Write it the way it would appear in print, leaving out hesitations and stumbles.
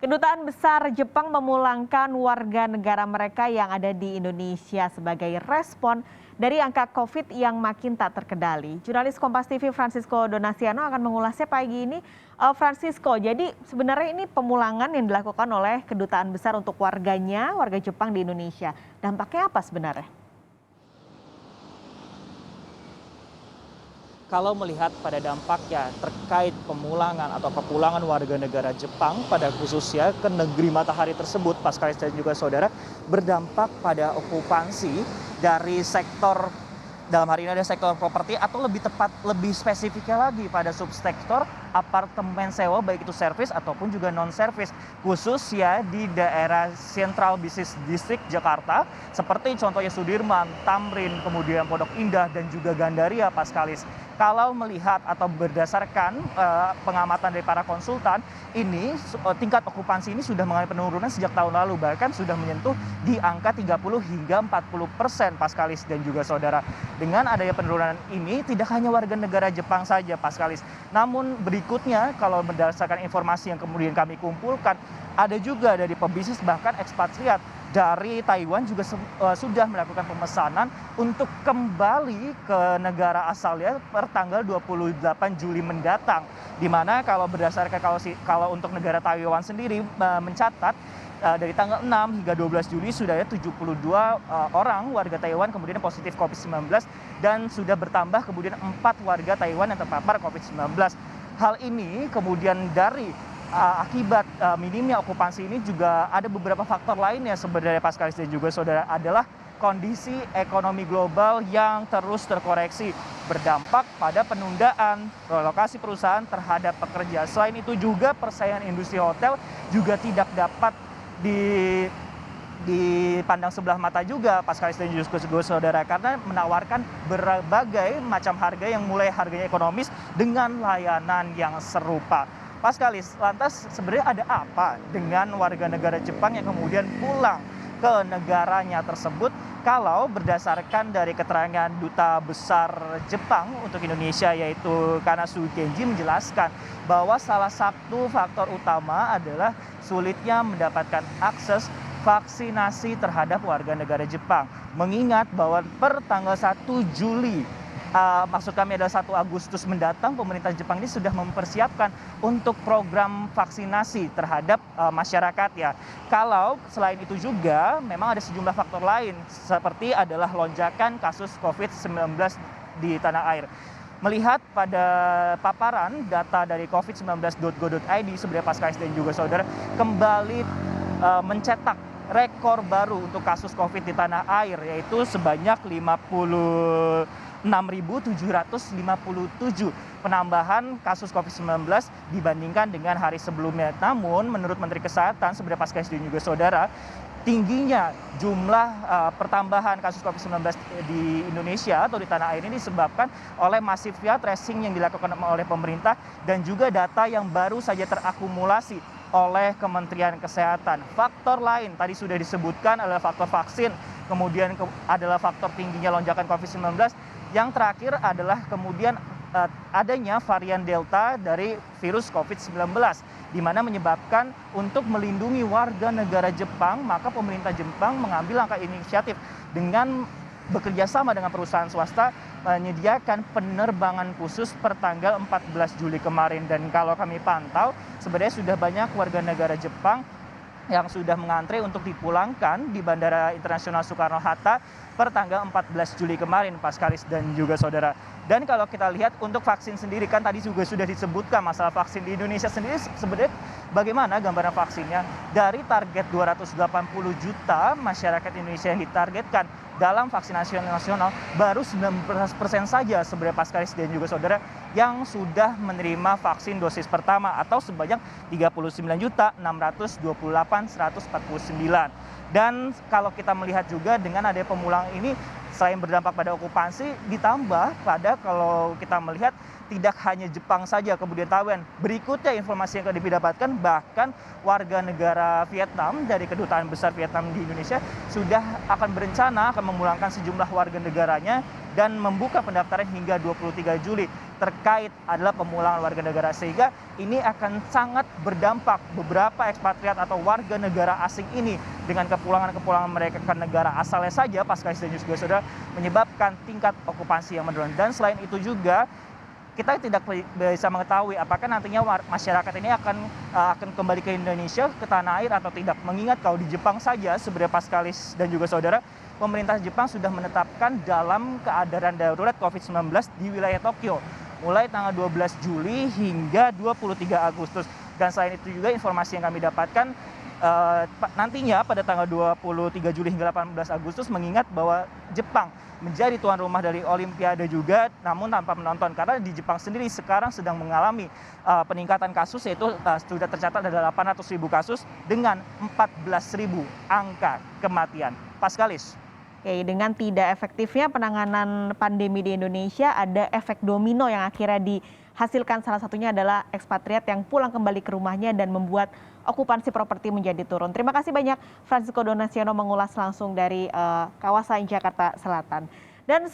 Kedutaan Besar Jepang memulangkan warga negara mereka yang ada di Indonesia sebagai respon dari angka COVID yang makin tak terkendali. Jurnalis Kompas TV Francisco Donasiano akan mengulasnya pagi ini. Francisco, jadi sebenarnya ini pemulangan yang dilakukan oleh Kedutaan Besar untuk warganya, warga Jepang di Indonesia. Dampaknya apa sebenarnya? Kalau melihat pada dampaknya terkait pemulangan atau kepulangan warga negara Jepang pada khususnya ke negeri matahari tersebut, Pascalis dan juga saudara, berdampak pada okupansi dari sektor, dalam hari ini ada sektor properti atau lebih tepat, lebih spesifiknya lagi pada subsektor apartemen sewa baik itu servis ataupun juga non-servis, khusus ya di daerah Central Business District Jakarta seperti contohnya Sudirman, Tamrin, kemudian Pondok Indah dan juga Gandaria, Pascalis. Kalau melihat atau berdasarkan pengamatan dari para konsultan, ini tingkat okupansi ini sudah mengalami penurunan sejak tahun lalu, bahkan sudah menyentuh di angka 30 hingga 40% Pascalis dan juga saudara. Dengan adanya penurunan ini tidak hanya warga negara Jepang saja Pascalis, namun berikutnya kalau berdasarkan informasi yang kemudian kami kumpulkan, ada juga dari pebisnis bahkan ekspatriat dari Taiwan juga sudah melakukan pemesanan untuk kembali ke negara asalnya per tanggal 28 Juli mendatang. Di mana kalau berdasarkan kalau untuk negara Taiwan sendiri mencatat dari tanggal 6 hingga 12 Juli sudah ada 72 orang warga Taiwan kemudian positif COVID-19 dan sudah bertambah kemudian 4 warga Taiwan yang terpapar COVID-19. Hal ini kemudian dari akibat minimnya okupansi ini juga ada beberapa faktor lainnya sebenarnya Pascalis dan juga saudara, adalah kondisi ekonomi global yang terus terkoreksi berdampak pada penundaan relokasi perusahaan terhadap pekerja. Selain itu juga persaingan industri hotel juga tidak dapat dipandang sebelah mata juga Pascalis dan juga saudara, karena menawarkan berbagai macam harga yang mulai harganya ekonomis dengan layanan yang serupa. Pascalis, lantas sebenarnya ada apa dengan warga negara Jepang yang kemudian pulang ke negaranya tersebut? Kalau berdasarkan dari keterangan Duta Besar Jepang untuk Indonesia yaitu Kanasu Kenji menjelaskan bahwa salah satu faktor utama adalah sulitnya mendapatkan akses vaksinasi terhadap warga negara Jepang. Mengingat bahwa per tanggal 1 Juli maksud kami adalah 1 Agustus mendatang, pemerintah Jepang ini sudah mempersiapkan untuk program vaksinasi terhadap masyarakat ya. Kalau selain itu juga memang ada sejumlah faktor lain seperti adalah lonjakan kasus COVID-19 di tanah air. Melihat pada paparan data dari covid19.go.id sebenarnya Pascalis dan juga saudara kembali mencetak rekor baru untuk kasus COVID di tanah air yaitu sebanyak 6.757 penambahan kasus COVID-19 dibandingkan dengan hari sebelumnya. Namun menurut Menteri Kesehatan sebenarnya Pascalis dan juga saudara, tingginya jumlah pertambahan kasus COVID-19 di Indonesia atau di tanah air ini disebabkan oleh masifnya tracing yang dilakukan oleh pemerintah dan juga data yang baru saja terakumulasi oleh Kementerian Kesehatan. Faktor lain tadi sudah disebutkan adalah faktor vaksin, kemudian adalah faktor tingginya lonjakan COVID-19. Yang terakhir adalah kemudian adanya varian Delta dari virus COVID-19, di mana menyebabkan untuk melindungi warga negara Jepang, maka pemerintah Jepang mengambil langkah inisiatif dengan bekerja sama dengan perusahaan swasta menyediakan penerbangan khusus per tanggal 14 Juli kemarin. Dan kalau kami pantau, sebenarnya sudah banyak warga negara Jepang yang sudah mengantre untuk dipulangkan di Bandara Internasional Soekarno-Hatta per tanggal 14 Juli kemarin, Pascalis dan juga saudara. Dan kalau kita lihat untuk vaksin sendiri, kan tadi juga sudah disebutkan masalah vaksin di Indonesia sendiri sebenarnya bagaimana gambaran vaksinnya. Dari target 280 juta masyarakat Indonesia yang ditargetkan dalam vaksinasi nasional, baru 19% saja sebenarnya Pascalis dan juga saudara yang sudah menerima vaksin dosis pertama atau sebanyak 39.628.149. Dan kalau kita melihat juga dengan adanya pemulangan ini, selain berdampak pada okupansi, ditambah pada kalau kita melihat tidak hanya Jepang saja kemudian Taiwan. Berikutnya informasi yang kami dapatkan, bahkan warga negara Vietnam dari Kedutaan Besar Vietnam di Indonesia sudah akan berencana akan memulangkan sejumlah warga negaranya dan membuka pendaftaran hingga 23 Juli. terkait adalah pemulangan warga negara, sehingga ini akan sangat berdampak beberapa ekspatriat atau warga negara asing ini dengan kepulangan mereka ke negara asalnya saja pasca insiden juga sudah menyebabkan tingkat okupansi yang menurun. Dan selain itu juga kita tidak bisa mengetahui apakah nantinya masyarakat ini akan kembali ke Indonesia, ke tanah air atau tidak. Mengingat kalau di Jepang saja sebenarnya Paskalis dan juga saudara, pemerintah Jepang sudah menetapkan dalam keadaan darurat COVID-19 di wilayah Tokyo mulai tanggal 12 Juli hingga 23 Agustus. Dan selain itu juga informasi yang kami dapatkan nantinya pada tanggal 23 Juli hingga 18 Agustus, mengingat bahwa Jepang menjadi tuan rumah dari Olimpiade juga, namun tanpa penonton. Karena di Jepang sendiri sekarang sedang mengalami peningkatan kasus, yaitu sudah tercatat ada 800.000 kasus dengan 14.000 angka kematian. Paskalis. Oke, dengan tidak efektifnya penanganan pandemi di Indonesia, ada efek domino yang akhirnya dihasilkan. Salah satunya adalah ekspatriat yang pulang kembali ke rumahnya dan membuat okupansi properti menjadi turun. Terima kasih banyak Francisco Donaciano mengulas langsung dari kawasan Jakarta Selatan. Dan